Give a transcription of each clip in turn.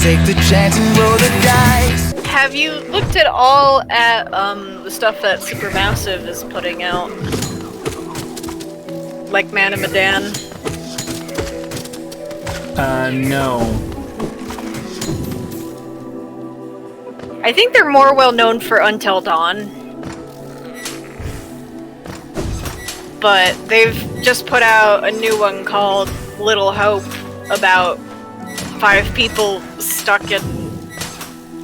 take the chance and roll the dice. Have you looked at all at the stuff that Supermassive is putting out? Like Man and Medan? No. I think they're more well known for Until Dawn. But they've just put out a new one called Little Hope about 5 people stuck in...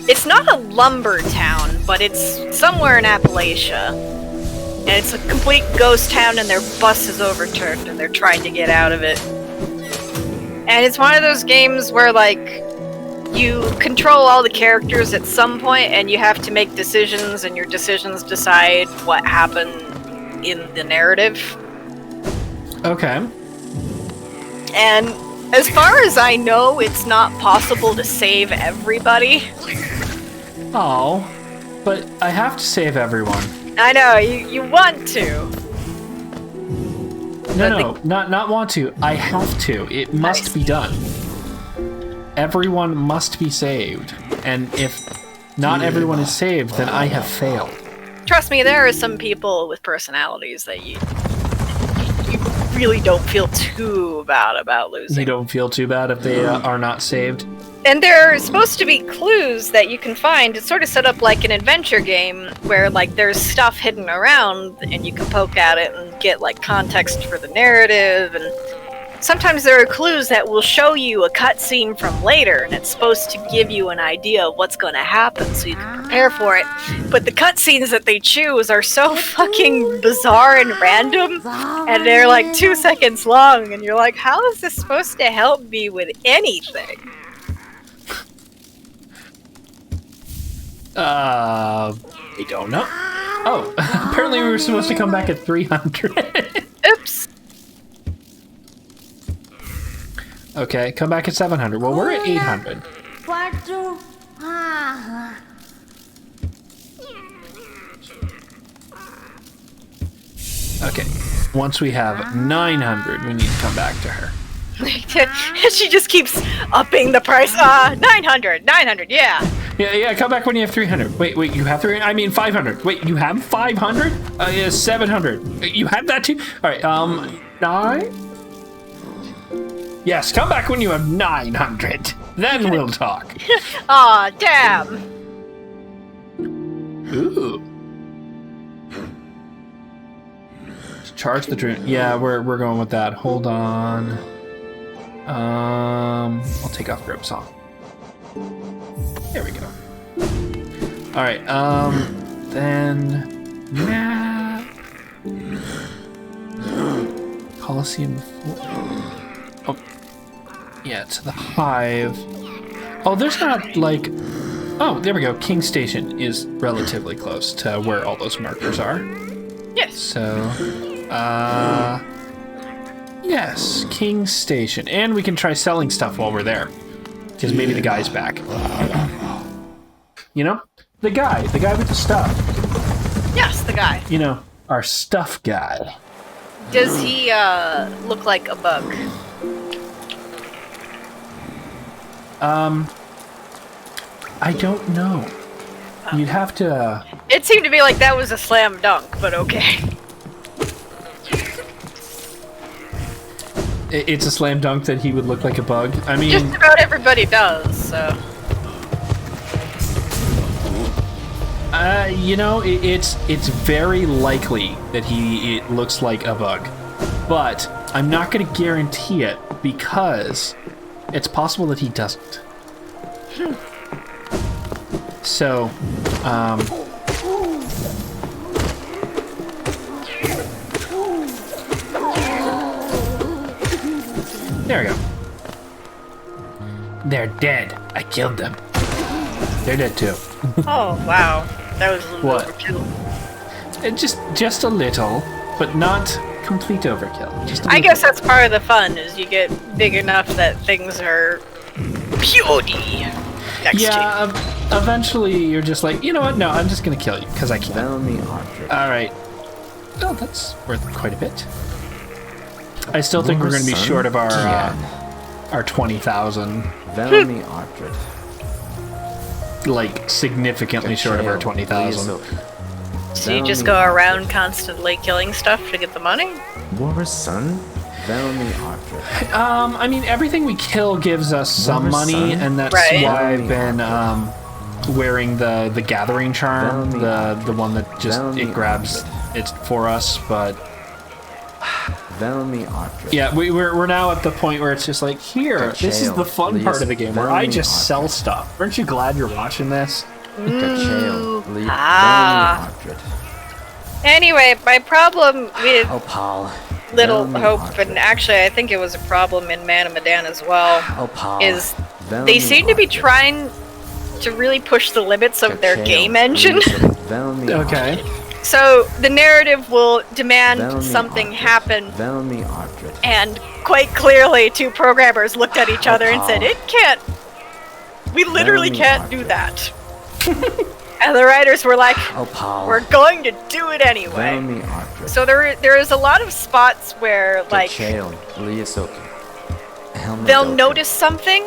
It's not a lumber town, but it's somewhere in Appalachia. And it's a complete ghost town and their bus is overturned and they're trying to get out of it. And it's one of those games where, like, you control all the characters at some point and you have to make decisions and your decisions decide what happened in the narrative. Okay. And as far as I know, it's not possible to save everybody. Oh, but I have to save everyone. I know, you want to. No, not want to. I have to. It must be done. Everyone must be saved. And if not everyone is saved, then I have failed. Trust me, there are some people with personalities that you really don't feel too bad about losing. You don't feel too bad if they are not saved? And there are supposed to be clues that you can find. It's sort of set up like an adventure game where, like, there's stuff hidden around and you can poke at it and get, like, context for the narrative. And sometimes there are clues that will show you a cutscene from later and it's supposed to give you an idea of what's going to happen so you can prepare for it. But the cutscenes that they choose are so fucking bizarre and random, and they're like 2 seconds long, and you're like, how is this supposed to help me with anything? I don't know. Oh, apparently we were supposed to come back at 300. Oops. Okay, come back at 700. Well, we're at 800. Okay, once we have 900, we need to come back to her. She just keeps upping the price. 900, yeah. Yeah, come back when you have 300. Wait, you have 300? I mean 500. Wait, you have 500? Yeah, 700. You have that too? Alright, 9? Yes, come back when you have 900. Then we'll talk. Aw, damn. Ooh. Charge the drone. Yeah, we're going with that. Hold on. I'll take off grip song. There we go. All right. Then map. Coliseum. Oh, yeah, to the hive. Oh, there's not like. Oh, there we go. King Station is relatively close to where all those markers are. Yes. So, yes, King Station. And we can try selling stuff while we're there. Because maybe the guy's back. You know? The guy with the stuff. Yes, the guy. You know, our stuff guy. Does he, look like a bug? I don't know. You'd have to... It seemed to me like that was a slam dunk, but okay. It's a slam dunk that he would look like a bug. I mean... Just about everybody does, so... You know, it's very likely that it looks like a bug. But I'm not going to guarantee it because it's possible that he doesn't. So, there we go. They're dead. I killed them. They're dead too. Oh, wow. That was a little What? overkill. Just a little, but not complete overkill. Just a I little. guess that's part of the fun, is you get big enough that things are POD next to you. Eventually you're just like, you know what? No, I'm just gonna kill you because I can. All right. Oh, that's worth quite a bit. I still think we're gonna be short of our 20,000. like significantly short of our 20,000. So you just go around constantly killing stuff to get the money? War son? I mean, everything we kill gives us some money, and that's Right. why I've been wearing the gathering charm, the one that just it grabs it for us. But yeah, we're now at the point where it's just like, here, this is the fun part of the game where I just sell stuff. Aren't you glad you're watching this? Anyway, my problem with Little Hope, and actually I think it was a problem in Man of Medan as well, is they seem to be trying to really push the limits of their game engine. Okay. So the narrative will demand something happen, and quite clearly two programmers looked at each other and said, we literally can't do that. And the writers were like, we're going to do it anyway. So there is a lot of spots where, like, they'll notice something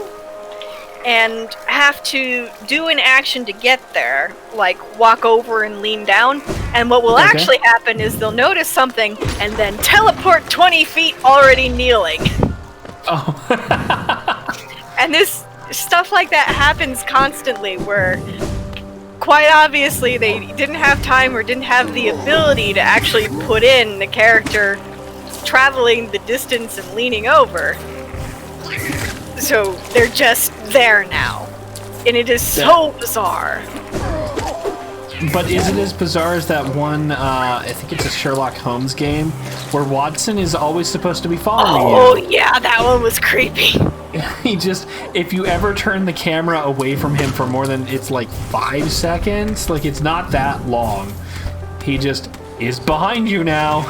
and have to do an action to get there, like walk over and lean down. And what will actually happen is they'll notice something and then teleport 20 feet already kneeling. Oh. And this stuff like that happens constantly, where quite obviously they didn't have time or didn't have the ability to actually put in the character traveling the distance and leaning over. So they're just there now. And it is so bizarre. But is it as bizarre as that one, I think it's a Sherlock Holmes game, where Watson is always supposed to be following you? Oh yeah, that one was creepy. He just, if you ever turn the camera away from him for more than, it's like 5 seconds, like it's not that long, he just is behind you now.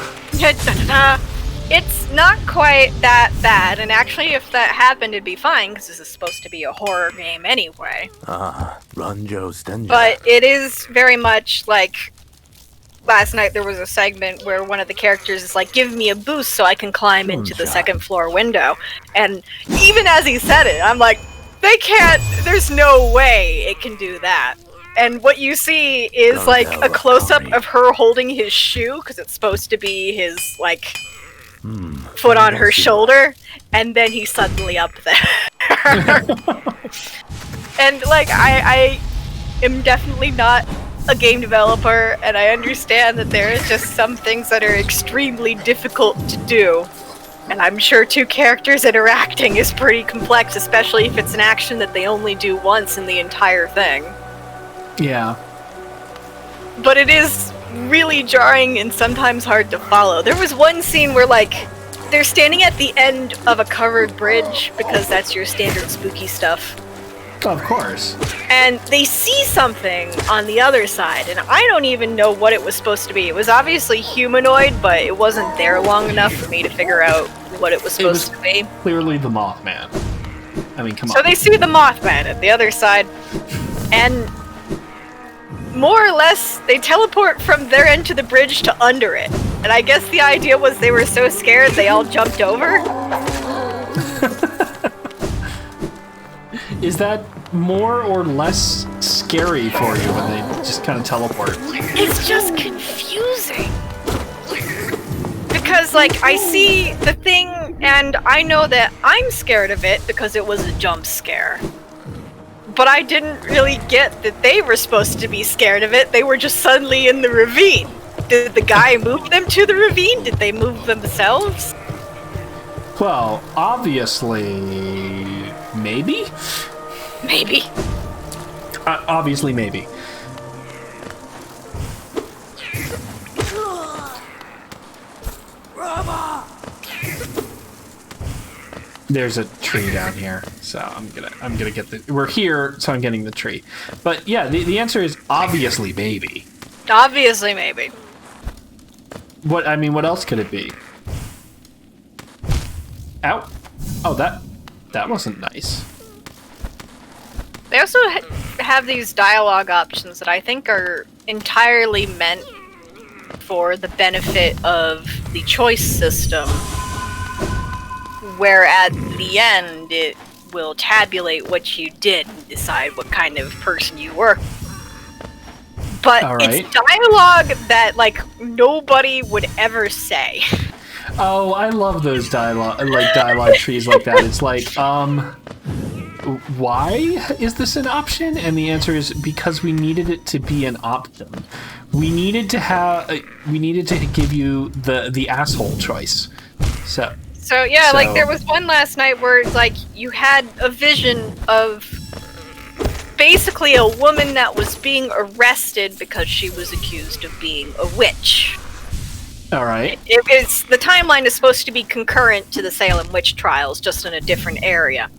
It's not quite that bad, and actually if that happened it'd be fine, because this is supposed to be a horror game anyway. But it is very much like, last night there was a segment where one of the characters is like, give me a boost so I can climb into the second floor window. And even as he said it, I'm like, they can't, there's no way it can do that. And what you see is like a close-up of her holding his shoe, because it's supposed to be his, like, foot on her shoulder, and then he's suddenly up there. And like, I am definitely not a game developer, and I understand that there is just some things that are extremely difficult to do. And I'm sure two characters interacting is pretty complex, especially if it's an action that they only do once in the entire thing. Yeah. But it is really jarring and sometimes hard to follow. There was one scene where, like, they're standing at the end of a covered bridge, because that's your standard spooky stuff. Of course. And they see something on the other side, and I don't even know what it was supposed to be. It was obviously humanoid, but it wasn't there long enough for me to figure out what it was supposed to be. Clearly the Mothman. I mean, come on. So they see the Mothman at the other side, and more or less, they teleport from their end to the bridge to under it. And I guess the idea was they were so scared they all jumped over. Is that more or less scary for you when they just kind of teleport? It's just confusing. Because, like, I see the thing, and I know that I'm scared of it because it was a jump scare. But I didn't really get that they were supposed to be scared of it. They were just suddenly in the ravine. Did the guy move them to the ravine? Did they move themselves? Well, obviously, maybe? Maybe. Obviously, maybe. There's a tree down here, so I'm gonna get the. We're here, so I'm getting the tree. But yeah, the answer is obviously maybe. Obviously, maybe. What else could it be? Ow! Oh, that wasn't nice. They also have these dialogue options that I think are entirely meant for the benefit of the choice system, where at the end it will tabulate what you did and decide what kind of person you were. But All right. it's dialogue that, like, nobody would ever say. Oh, I love those dialogue trees like that. It's like, why is this an option? And the answer is because we needed it to be an option. We needed to give you the asshole choice. So yeah, like there was one last night where it's like you had a vision of basically a woman that was being arrested because she was accused of being a witch. All right. It's the timeline is supposed to be concurrent to the Salem witch trials, just in a different area.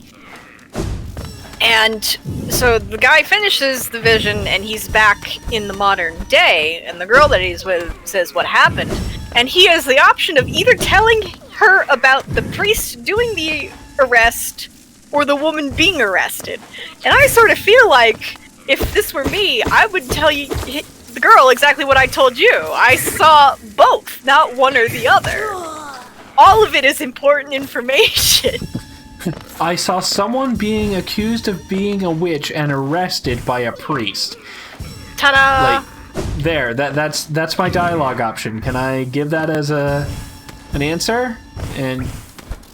And so the guy finishes the vision, and he's back in the modern day, and the girl that he's with says what happened, and he has the option of either telling her about the priest doing the arrest or the woman being arrested. And I sort of feel like if this were me, I would tell you the girl exactly what I told you. I saw both, not one or the other. All of it is important information. I saw someone being accused of being a witch and arrested by a priest. Ta-da! Like, there. That's my dialogue option. Can I give that as an answer? And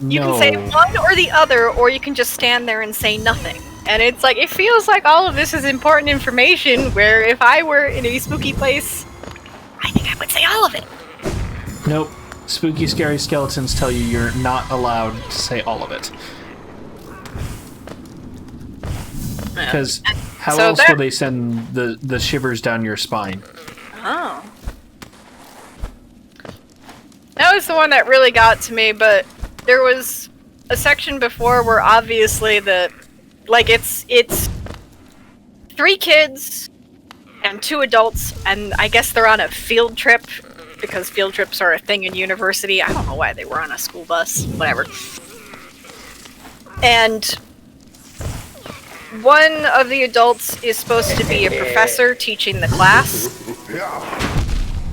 you no. can say one or the other, or you can just stand there and say nothing. And it's like, it feels like all of this is important information, where if I were in a spooky place, I think I would say all of it. Nope. Spooky, scary skeletons tell you you're not allowed to say all of it. Because how else will they send the shivers down your spine? Oh. That was the one that really got to me, but there was a section before where obviously it's 3 kids and 2 adults, and I guess they're on a field trip, because field trips are a thing in university. I don't know why they were on a school bus, whatever. And one of the adults is supposed to be a professor teaching the class.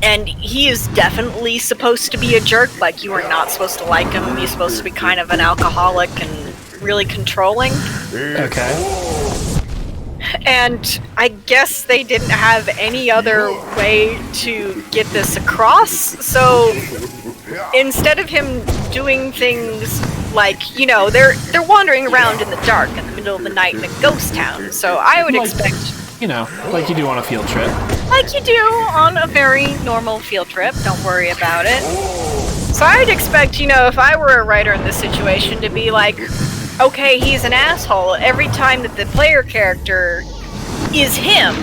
And he is definitely supposed to be a jerk. Like, you are not supposed to like him. He's supposed to be kind of an alcoholic and really controlling. Okay. And I guess they didn't have any other way to get this across. So instead of him doing things like, you know, they're wandering around in the dark in the middle of the night in a ghost town. So I would expect... You know, like you do on a field trip. Like you do on a very normal field trip. Don't worry about it. So I'd expect, you know, if I were a writer in this situation, to be like, okay, he's an asshole. Every time that the player character is him,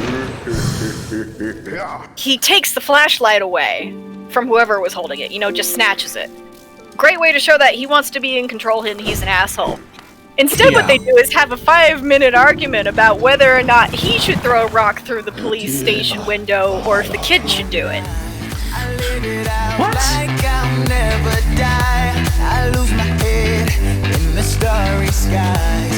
he takes the flashlight away from whoever was holding it. You know, just snatches it. Great way to show that he wants to be in control and he's an asshole. Instead, what they do is have a 5-minute argument about whether or not he should throw a rock through the police station window or if the kid should do it. What? Like I'll never die. I lose my head in the starry skies.